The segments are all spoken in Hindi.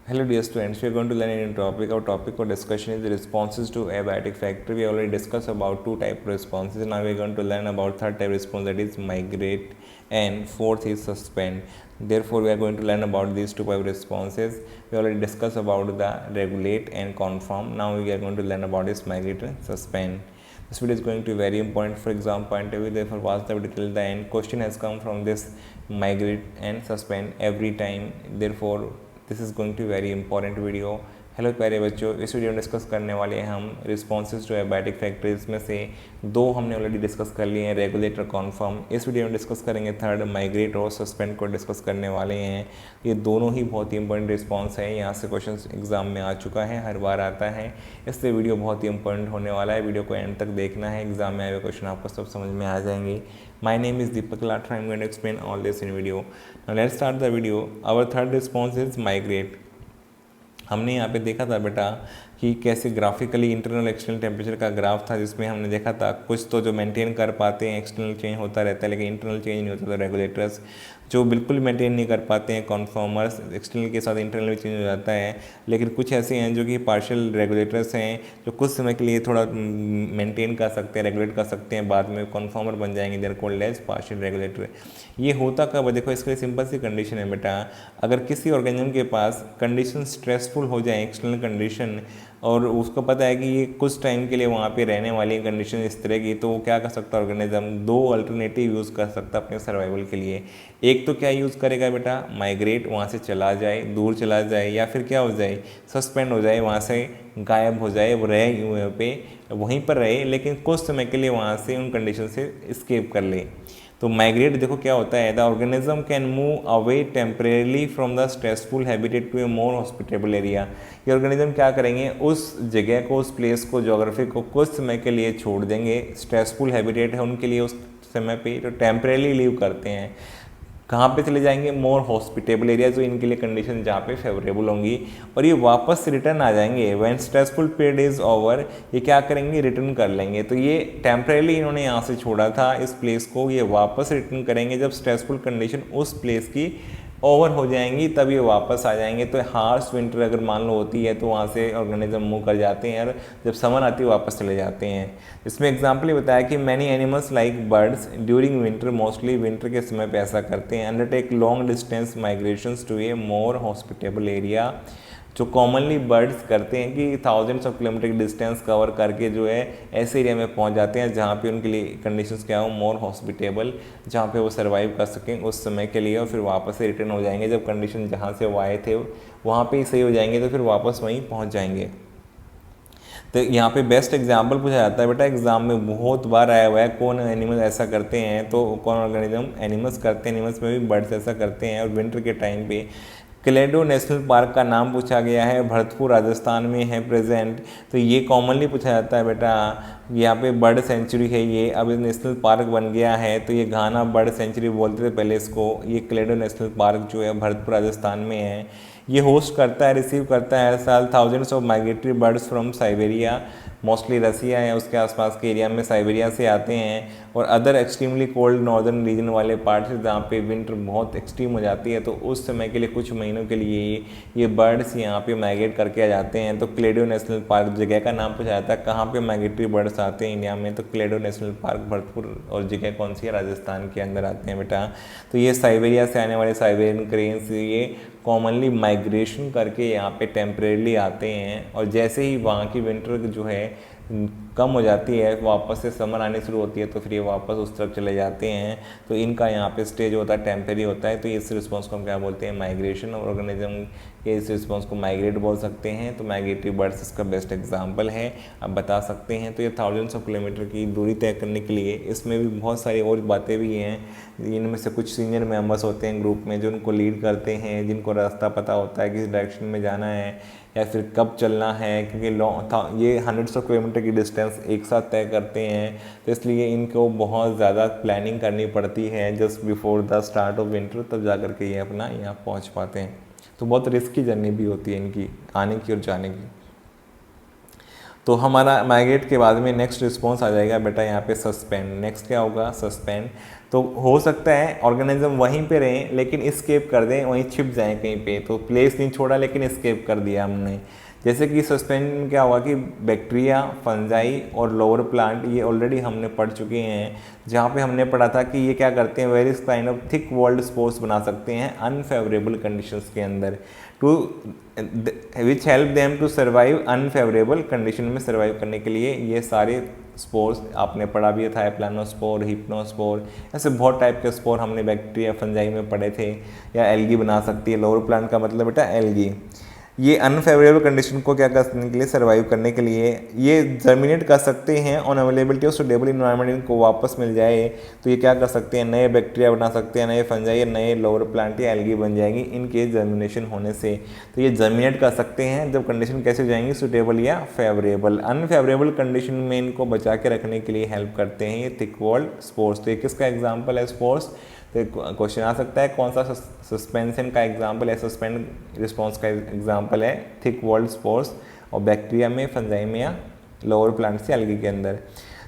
Hello dear students, we are going to learn a new topic. Our topic for discussion is the responses to abiotic factor. We already discussed about two type of responses. Now we are going to learn about third type response, that is migrate, and fourth is suspend. Therefore we are going to learn about these two type of responses. We already discussed about the regulate and conform. Now we are going to learn about this migrate and suspend. This video is going to be very important for exam point of view. Therefore watch the video till the end. Question has come from this migrate and suspend every time. Therefore this is going to very important video. Hello प्यारे बच्चों, इस वीडियो में डिस्कस करने वाले हैं हम रिस्पॉन्सेज टू एबायोटिक फैक्टर्स में से दो हमने ऑलरेडी डिस्कस कर लिए हैं, रेगुलेट और कॉन्फर्म। इस वीडियो में डिस्कस करेंगे थर्ड, माइग्रेट और सस्पेंड को डिस्कस करने वाले हैं। ये दोनों ही बहुत ही इंपॉर्टेंट रिस्पॉन्स है, यहाँ से क्वेश्चन एग्जाम में आ चुका है, हर बार आता है, इसलिए वीडियो बहुत ही इंपॉर्टेंट होने वाला है। वीडियो को एंड तक देखना है, एग्जाम में आए हुए क्वेश्चन आपको सब समझ में आ जाएंगे। My name is Deepak Latra. I am going to explain all this in video. Now let's start the video. Our third response is migrate. हमने यहाँ पे देखा था बेटा कि कैसे ग्राफिकली इंटरनल एक्सटर्नल टेम्परेचर का ग्राफ था, जिसमें हमने देखा था कुछ तो जो मेंटेन कर पाते हैं एक्सटर्नल चेंज होता रहता है, लेकिन इंटरनल चेंज नहीं होता। तो रेगुलेटर्स जो बिल्कुल मेंटेन नहीं कर पाते हैं, कॉन्फॉर्मर्स एक्सटर्नल के साथ इंटरनल भी चेंज हो जाता है। लेकिन कुछ ऐसे हैं जो कि पार्शियल रेगुलेटर्स हैं, जो कुछ समय के लिए थोड़ा मेंटेन कर सकते हैं, रेगुलेट कर सकते हैं, बाद में कॉन्फॉर्मर बन जाएंगे, they're called as partial regulator. ये होता कब? देखो इसके लिए सिंपल सी कंडीशन है बेटा, अगर किसी ऑर्गेनिज्म के पास कंडीशन स्ट्रेसफुल हो जाए, एक्सटर्नल कंडीशन, और उसको पता है कि ये कुछ टाइम के लिए वहाँ पे रहने वाली कंडीशन इस तरह की, तो वो क्या कर सकता है ऑर्गेनिज्म? दो अल्टरनेटिव यूज़ कर सकता है अपने सर्वाइवल के लिए। एक तो क्या यूज़ करेगा बेटा? माइग्रेट, वहाँ से चला जाए, दूर चला जाए, या फिर क्या हो जाए? सस्पेंड हो जाए, वहाँ से गायब हो जाए, वो रहे वहीं पे, वहीं पर रहे, लेकिन कुछ समय के लिए वहाँ से उन कंडीशन से स्केप कर ले। तो माइग्रेट देखो क्या होता है, the organism can move away temporarily from the stressful habitat to a more hospitable area. ये ऑर्गेनिज्म क्या करेंगे? उस जगह को, उस प्लेस को, ज्योग्राफी को कुछ समय के लिए छोड़ देंगे। स्ट्रेसफुल हैबिटेट है उनके लिए उस समय पे, तो टेम्परेली लीव करते हैं। कहाँ पे चले जाएंगे? मोर हॉस्पिटेबल एरिया, जो इनके लिए कंडीशन जहाँ पे फेवरेबल होंगी, और ये वापस रिटर्न आ जाएंगे। When stressful period is over, ये क्या करेंगे? रिटर्न कर लेंगे। तो ये टेम्परेली इन्होंने यहाँ से छोड़ा था इस प्लेस को, ये वापस रिटर्न करेंगे जब स्ट्रेसफुल कंडीशन उस प्लेस की ओवर हो जाएंगी, तब ये वापस आ जाएंगे। तो हार्श विंटर अगर मान लो होती है तो वहाँ से ऑर्गेनिज्म मूव कर जाते हैं, और जब समर आती है वापस चले जाते हैं। इसमें एग्जाम्पल ये बताया कि many animals like birds during winter, mostly winter के समय पे ऐसा करते हैं, undertake long distance migrations to a more hospitable area. जो कॉमनली बर्ड्स करते हैं कि थाउजेंड्स ऑफ किलोमीटर की डिस्टेंस कवर करके जो है ऐसे एरिया में पहुंच जाते हैं जहां पे उनके लिए कंडीशंस क्या हो? मोर हॉस्पिटेबल, जहां पे वो सर्वाइव कर सकें उस समय के लिए, और फिर वापस से रिटर्न हो जाएंगे। जब कंडीशन जहां से वो आए थे वहाँ पे ही सही हो जाएंगे, तो फिर वापस वहीं पहुँच जाएंगे। तो यहाँ पे बेस्ट एग्जाम्पल पूछा जाता है बेटा, एग्जाम में बहुत बार आया हुआ है, कौन एनिमल ऐसा करते हैं? तो कौन ऑर्गेनिज्म? एनिमल्स करते हैं, एनिमल्स में भी बर्ड्स ऐसा करते हैं। और विंटर के टाइम पे क्लेडो नेशनल पार्क का नाम पूछा गया है, भरतपुर राजस्थान में है प्रेजेंट। तो ये कॉमनली पूछा जाता है बेटा, यहाँ पे बर्ड सेंचुरी है ये, अब नेशनल पार्क बन गया है, तो ये घाना बर्ड सेंचुरी बोलते थे पहले इसको। ये क्लेडो नेशनल पार्क जो है भरतपुर राजस्थान में है। ये होस्ट करता है, रिसीव करता है हर साल thousands of migratory birds from Siberia, mostly Russia या उसके आसपास के एरिया में साइबेरिया से आते हैं, और other extremely cold northern region वाले पार्ट से जहाँ पे विंटर बहुत एक्सट्रीम हो जाती है, तो उस समय के लिए कुछ महीनों के लिए ये बर्ड्स यहाँ पे माइग्रेट करके आ जाते हैं। तो क्लेडो नेशनल पार्क जगह का नाम पूछा जाता है, कहाँ पे माइग्रेटरी बर्ड्स आते हैं इंडिया में? तो क्लेडो नेशनल पार्क भरतपुर, और जगह कौन सी है? राजस्थान के अंदर आते हैं बेटा। तो ये साइबेरिया से आने वाले साइबेरियन क्रेन्स ये कॉमनली माइग्रेशन करके यहाँ पे टेम्परेली आते हैं, और जैसे ही वहाँ की विंटर जो है कम हो जाती है, वापस से समर आने शुरू होती है, तो फिर ये वापस उस तरफ चले जाते हैं। तो इनका यहाँ पे स्टेज होता है, टेम्परेरी होता है। तो इस रिस्पॉन्स को हम क्या बोलते हैं? माइग्रेशन। और ऑर्गेनिज्म के इस रिस्पॉन्स को माइग्रेट बोल सकते हैं। तो माइग्रेटरी बर्ड्स इसका बेस्ट एग्जाम्पल है, आप बता सकते हैं। तो ये थाउजेंड्स ऑफ किलोमीटर की दूरी तय करने के लिए, इसमें भी बहुत सारी और बातें भी हैं। इनमें से कुछ सीनियर मेंबर्स होते हैं ग्रुप में, जो उनको लीड करते हैं, जिनको रास्ता पता होता है किस डायरेक्शन में जाना है या फिर कब चलना है, क्योंकि ये हंड्रेड्स ऑफ किलोमीटर की डिस्टेंस एक साथ तय करते हैं, तो इसलिए इनको बहुत ज़्यादा प्लानिंग करनी पड़ती है just before the start of winter, तब जा कर के ये अपना यहाँ पहुँच पाते हैं। तो बहुत रिस्की जर्नी भी होती है इनकी आने की और जाने की। तो हमारा माइग्रेट के बाद में नेक्स्ट रिस्पॉन्स आ जाएगा बेटा यहाँ पे सस्पेंड। नेक्स्ट क्या होगा? सस्पेंड। तो तो हो सकता है ऑर्गेनिज्म वहीं पे रहें लेकिन एस्केप कर दें, वहीं छिप जाएं कहीं पे, तो प्लेस नहीं छोड़ा लेकिन एस्केप कर दिया हमने। जैसे कि सस्पेंशन में क्या हुआ कि बैक्टीरिया, फंजाई और लोअर प्लांट, ये ऑलरेडी हमने पढ़ चुके हैं, जहाँ पे हमने पढ़ा था कि ये क्या करते हैं, various kind of thick walled spores बना सकते हैं अनफेवरेबल कंडीशंस के अंदर, to which help them to survive unfavourable condition में सर्वाइव करने के लिए। ये सारे स्पोर्स आपने पढ़ा भी था, प्लानोस्पोर, हिप्नोस्पोर, ऐसे बहुत टाइप के स्पोर हमने बैक्टीरिया, फंजाई में पढ़े थे। या एल्गी बना सकती है, लोअर प्लांट का मतलब बेटा एल्गी। ये अनफेवरेबल कंडीशन को क्या करने के लिए, सर्वाइव करने के लिए ये जर्मिनेट कर सकते हैं on availability of suitable environment, इनको वापस मिल जाए तो ये क्या कर सकते हैं, नए बैक्टीरिया बना सकते हैं, नए फंजाई, नए लोअर प्लांट या एल्गी बन जाएंगी इनके जर्मिनेशन होने से। तो ये जर्मिनेट कर सकते हैं जब कंडीशन कैसे हो जाएंगी, सुटेबल या फेवरेबल। अनफेवरेबल कंडीशन में इनको बचा के रखने के लिए हेल्प करते हैं ये थिक वॉल्ड स्पोर्स। तो ये किसका एग्जाम्पल है स्पोर्स, तो क्वेश्चन आ सकता है कौन सा सस्पेंशन का एग्जाम्पल है, सस्पेंड रिस्पॉन्स का एग्जाम्पल है थिक वॉल्ड स्पोर्स, और बैक्टीरिया में, फंजाई में या लोअर प्लांट्स या एल्गी के अंदर।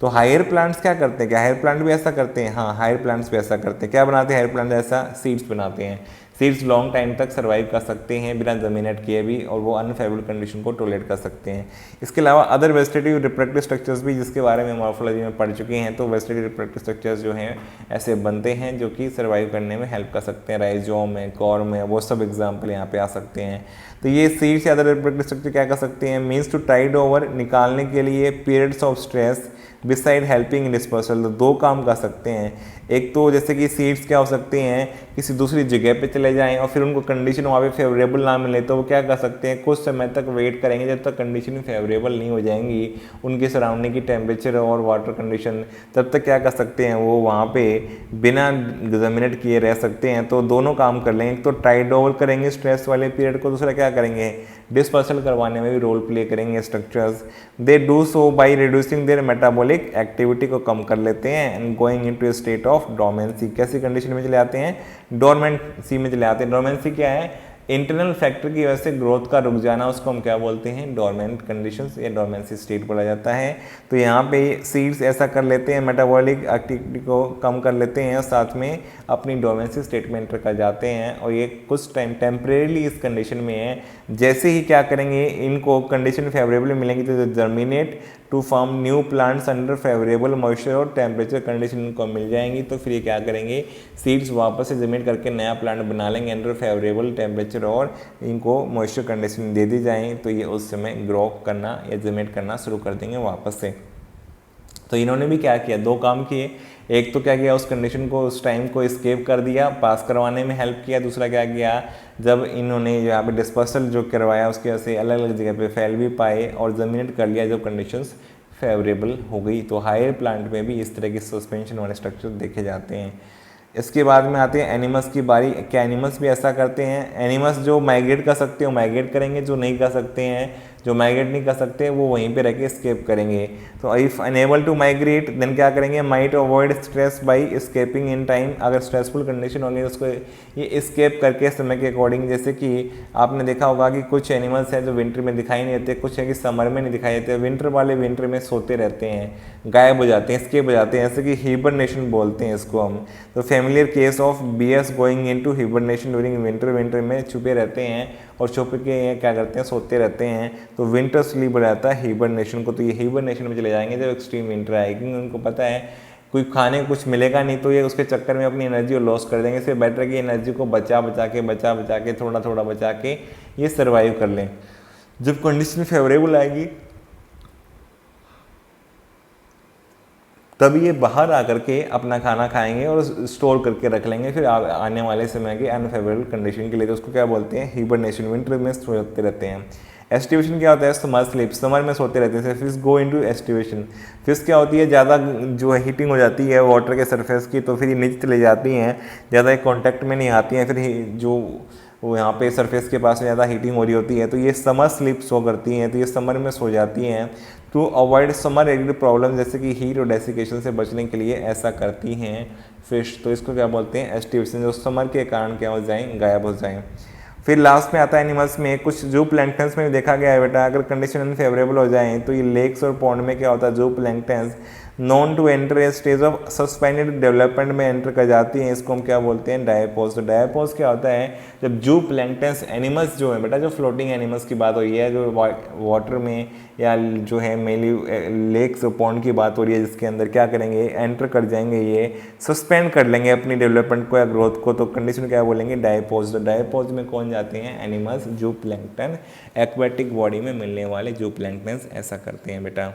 तो हायर प्लांट्स क्या करते हैं, क्या हायर प्लांट भी ऐसा करते हैं, हाँ हायर प्लांट्स भी ऐसा करते हैं। क्या बनाते हैं हायर प्लांट, ऐसा सीड्स बनाते हैं। सीड्स लॉन्ग टाइम तक सर्वाइव कर सकते हैं बिना जर्मिनेट किए भी, और वो अनफेवरेबल कंडीशन को टॉलरेट कर सकते हैं। इसके अलावा अदर वेजिटेटिव रिप्रोडक्टिव स्ट्रक्चर्स भी, जिसके बारे में मॉर्फोलॉजी में पढ़ चुके हैं, तो वेजिटेटिव रिप्रोडक्टिव स्ट्रक्चर्स जो हैं ऐसे बनते हैं जो कि सर्वाइव करने में हेल्प कर सकते हैं। राइजोम है, कॉर्म है, वो सब एग्जाम्पल यहाँ पे आ सकते हैं। तो ये सीड्स या अदर रिप्रोडक्टिव स्ट्रक्चर क्या कर सकते हैं, मीन्स टू टाइड ओवर, निकालने के लिए periods of stress beside helping in dispersal. तो दो काम कर सकते हैं, एक तो जैसे कि सीड्स क्या हो सकते हैं, किसी दूसरी जगह पे चले जाएं और फिर उनको कंडीशन वहाँ पे फेवरेबल ना मिले तो वो क्या कर सकते हैं, कुछ समय तक वेट करेंगे जब तक कंडीशन फेवरेबल नहीं हो जाएंगी उनके सराउंडिंग की टेम्परेचर और वाटर कंडीशन, तब तक क्या कर सकते हैं वो वहाँ पे बिना जर्मिनेट किए रह सकते हैं। तो दोनों काम कर लेंगे, एक तो टाइड ओवर करेंगे स्ट्रेस वाले पीरियड को, दूसरा क्या करेंगे, डिस्पर्सल करवाने में भी रोल प्ले करेंगे structures. They do so by reducing their metabolic activity को कम कर लेते हैं and going into a state of dormancy. कैसी कंडीशन में चले आते हैं, डोर्मेंसी में चले आते हैं। डोर्मेंसी क्या है, इंटरनल फैक्टर की वजह से ग्रोथ का रुक जाना, उसको हम क्या बोलते हैं, डोर्मेंट कंडीशंस या डोर्मेंसी स्टेट बोला जाता है। तो यहाँ पे सीड्स ऐसा कर लेते हैं, मेटाबॉलिक एक्टिविटी को कम कर लेते हैं और साथ में अपनी डोर्मेंसी स्टेट में एंटर कर जाते हैं, और ये कुछ टाइम टेम्परेली इस कंडीशन में है। जैसे ही क्या करेंगे, इनको कंडीशन फेवरेबल मिलेंगी तो germinate to form new plants under favourable moisture और टेम्परेचर कंडीशन इनको मिल जाएंगी, तो फिर ये क्या करेंगे, सीड्स वापस से जर्मिनेट करके नया प्लांट बना लेंगे अंडर फेवरेबल टेम्परेचर और इनको मॉइस्चर कंडीशन दे दी जाए, तो ये उस समय ग्रो करना या जर्मिनेट करना शुरू कर देंगे वापस से। तो इन्होंने भी क्या किया, दो काम किए, एक तो क्या किया, उस कंडीशन को, उस टाइम को एस्केप कर दिया, पास करवाने में हेल्प किया। दूसरा क्या किया, जब इन्होंने यहाँ पे डिस्पर्सल जो करवाया उसके वजह से अलग अलग जगह पे फैल भी पाए और जर्मिनेट कर लिया जब कंडीशंस फेवरेबल हो गई। तो हायर प्लांट में भी इस तरह के सस्पेंशन वाले स्ट्रक्चर देखे जाते हैं। इसके बाद में आते हैं एनिमल्स की बारी। क्या एनिमल्स भी ऐसा करते हैं, एनिमल्स जो माइग्रेट कर सकते हो माइग्रेट करेंगे, जो नहीं कर सकते हैं, जो माइग्रेट नहीं कर सकते वो वहीं पे रह के स्केप करेंगे। तो if unable to migrate then क्या करेंगे, might avoid stress by escaping in time. अगर स्ट्रेसफुल कंडीशन होगी उसको ये स्केप करके समय के अकॉर्डिंग, जैसे कि आपने देखा होगा कि कुछ एनिमल्स हैं जो विंटर में दिखाई नहीं देते, कुछ है कि समर में नहीं दिखाई देते, विंटर वाले विंटर में सोते रहते हैं, गायब हो जाते हैं, स्केप हो जाते हैं, जैसे कि हिबरनेशन बोलते हैं इसको हम। तो familiar case of bears going into hibernation during winter, winter में छुपे रहते हैं और छुप के क्या करते हैं, सोते रहते हैं। तो विंटर स्लीप हो जाता है हिबरनेशन को। तो ये हिबरनेशन में चले जाएंगे जब एक्सट्रीम विंटर आएगी, उनको पता है कोई खाने कुछ मिलेगा नहीं, तो ये उसके चक्कर में अपनी एनर्जी को लॉस कर देंगे। इससे बेटर कि एनर्जी को बचा बचा के थोड़ा थोड़ा बचा के ये सर्वाइव कर लें। जब कंडीशन फेवरेबल आएगी तभी ये बाहर आकर के अपना खाना खाएंगे और स्टोर करके रख लेंगे फिर आने वाले समय के अनफेवरेबल कंडीशन के लिए। तो उसको क्या बोलते हैं, हिबरनेशन। विंटर में सोते रहते हैं। एस्टिवेशन क्या होता है, समर स्लीप, समर में सोते रहते हैं। Fish go into aestivation. Fish क्या होती है, ज़्यादा जो है हीटिंग हो जाती है वाटर के सरफेस की, तो फिर ये नीचे चले जाती हैं, ज़्यादा कॉन्टैक्ट में नहीं आती हैं, फिर जो वो यहाँ पे सरफेस के पास में ज़्यादा हीटिंग हो रही होती है, तो ये समर स्लीप सो करती हैं, तो ये समर में सो जाती हैं to avoid summer related problem, जैसे कि हीट और डेसिकेशन से बचने के लिए ऐसा करती हैं फिश। तो इसको क्या बोलते हैं, एस्टिवेशन, जो समर के कारण क्या हो जाएं, गायब हो जाएं। फिर लास्ट में आता है एनिमल्स में, कुछ जो प्लैंक्टन्स में देखा गया है बेटा, अगर कंडीशन अनफेवरेबल हो जाए तो ये लेक्स और पॉन्ड में क्या होता है, जो planktons known to enter a stage of suspended development में एंटर कर जाती हैं, इसको हम क्या बोलते हैं, डायपोज। तो डायपोज क्या होता है, जब जू प्लैंक्टन्स एनिमल्स जो है बेटा, जो फ्लोटिंग एनिमल्स की बात हो रही है, जो वाटर में या जो है मेनली लेक्स पॉन्ड की बात हो रही है, जिसके अंदर क्या करेंगे, एंटर कर जाएंगे, ये सस्पेंड कर लेंगे अपनी डेवलपमेंट को या ग्रोथ को, तो कंडीशन क्या बोलेंगे, डायपोज। तो डायपोज में कौन जाते हैं, एनिमल्स, जू प्लैंक्टन, एक्वेटिक बॉडी में मिलने वाले जू प्लैंक्टन्स ऐसा करते हैं बेटा।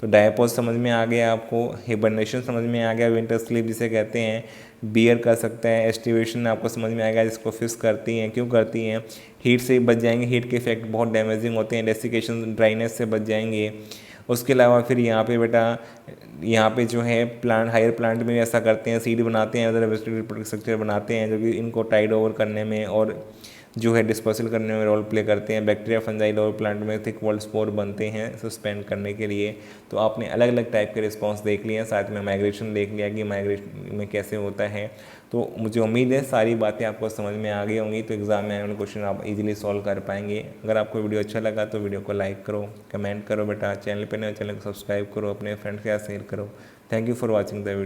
तो डायपोज समझ में आ गया आपको, हिबरनेशन समझ में आ गया, विंटर स्लीप जिसे कहते हैं, बियर कर सकता है, एस्टिवेशन आपको समझ में आएगा, जिसको फिश करती हैं, क्यों करती हैं, हीट से बच जाएंगे, हीट के इफेक्ट बहुत डैमेजिंग होते हैं, डेसिकेशन ड्राइनेस से बच जाएंगे। उसके अलावा फिर यहाँ पे बेटा, यहाँ पे जो है प्लांट, हायर प्लांट में भी ऐसा करते हैं, सीड बनाते हैं, अदर वेजिटेबल स्ट्रक्चर बनाते हैं, जो कि इनको टाइड ओवर करने में और जो है डिस्पर्सल करने में रोल प्ले करते हैं। बैक्टीरिया, फंजाई लोअर प्लांट में थिक वॉल्ड स्पोर बनते हैं सस्पेंड करने के लिए। तो आपने अलग अलग टाइप के रिस्पॉन्स देख लिए हैं, साथ में माइग्रेशन देख लिया कि माइग्रेशन में कैसे होता है। तो मुझे उम्मीद है सारी बातें आपको समझ में आ गई होंगी, तो एग्जाम में आने वाले क्वेश्चन आप इजीली सॉल्व कर पाएंगे। अगर आपको वीडियो अच्छा लगा तो वीडियो को लाइक करो, कमेंट करो बेटा, चैनल पर नए चैनल को सब्सक्राइब करो, अपने फ्रेंड्स के साथ शेयर करो। Thank you for watching the video.